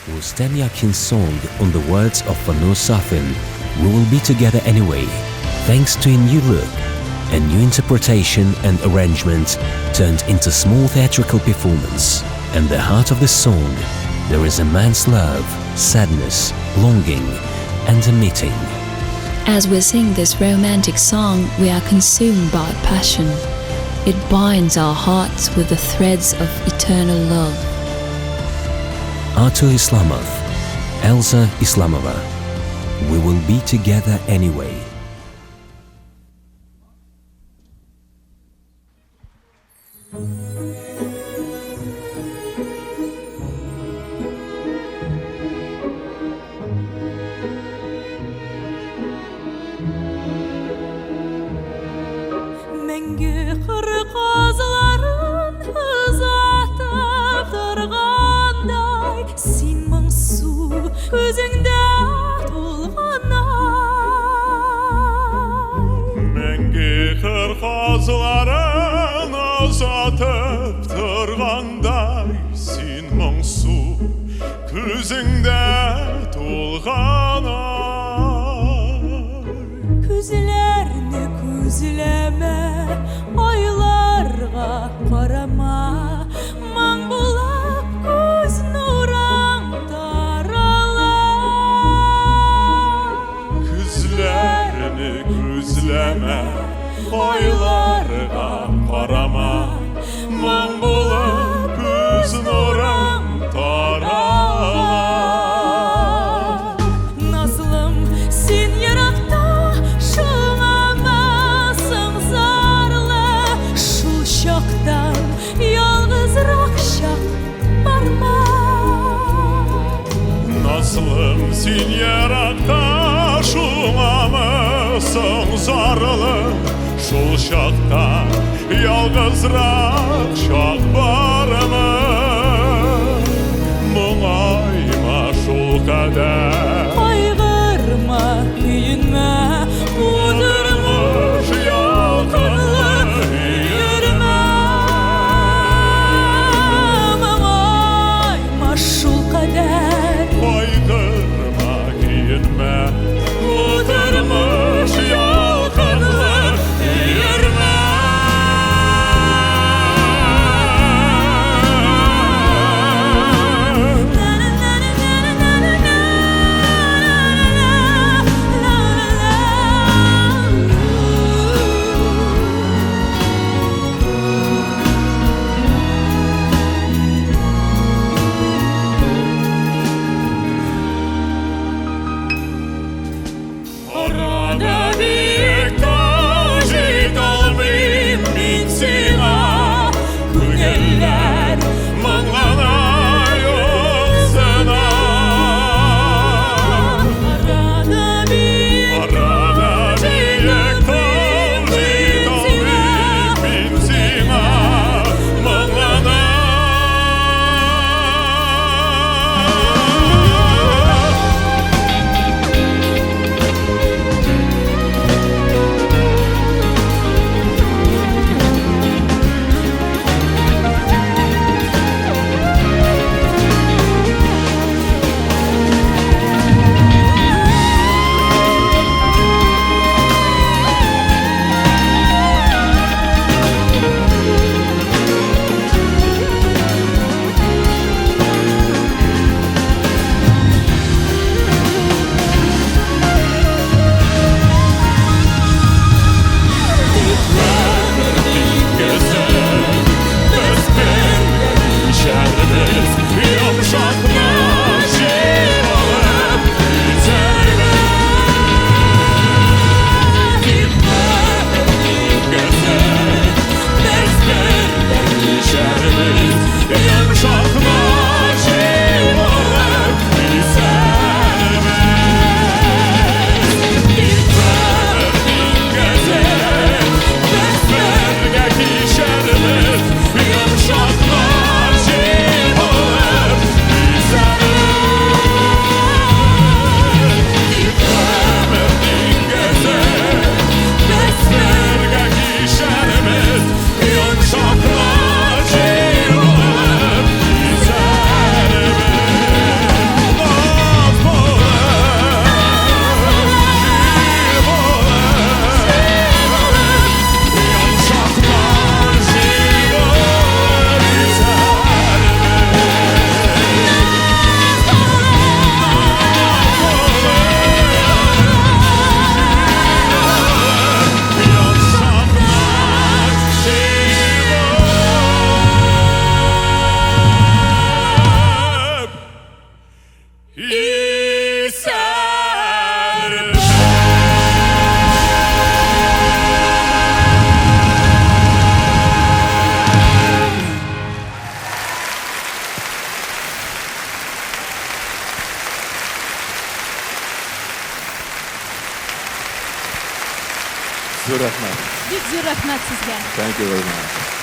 Rustem Yakin's song on the words of Fanur Safin, "We Will Be Together Anyway," thanks to a new look, a new interpretation and arrangement turned into small theatrical performance. And the heart of the song, there is a man's love, sadness, longing, and a meeting. As we sing this romantic song, we are consumed by passion. It binds our hearts with the threads of eternal love. Artur Islamov, Elza Islamova, "We Will Be Together Anyway." Мәңгі қыр қазыларын ұзатып тұрғандай, сен мұңсу көзіңде толғанай. Мәңгі қыр қазыларын ұзатып тұрғандай, сен мұңсу көзіңде толғанай. Күзләрні күзләмә, айларға қарама, маң болып көз нұрың тарала. Күзләрні күзләмә, айларға қарама, маң болып көз нұрың тарала. Назлым, сен ерақта шуңамасың зарлы, шул шақтан ялғызырақ шақ бар ма? Назлым, сен ерақта шуңамасың зарлы, шул шақта ялғызырақ шақ бар ма? Мұңайма шул қадәр, Қайғырма, күйінме, отырмыш ялқынлы үйірме. Мұңайма шул қадәр, қайғырма күйінме, отырмыш ялқынлы үйірме. İsermez. Zor rahmat. Big rahmat sizga. Thank you very much.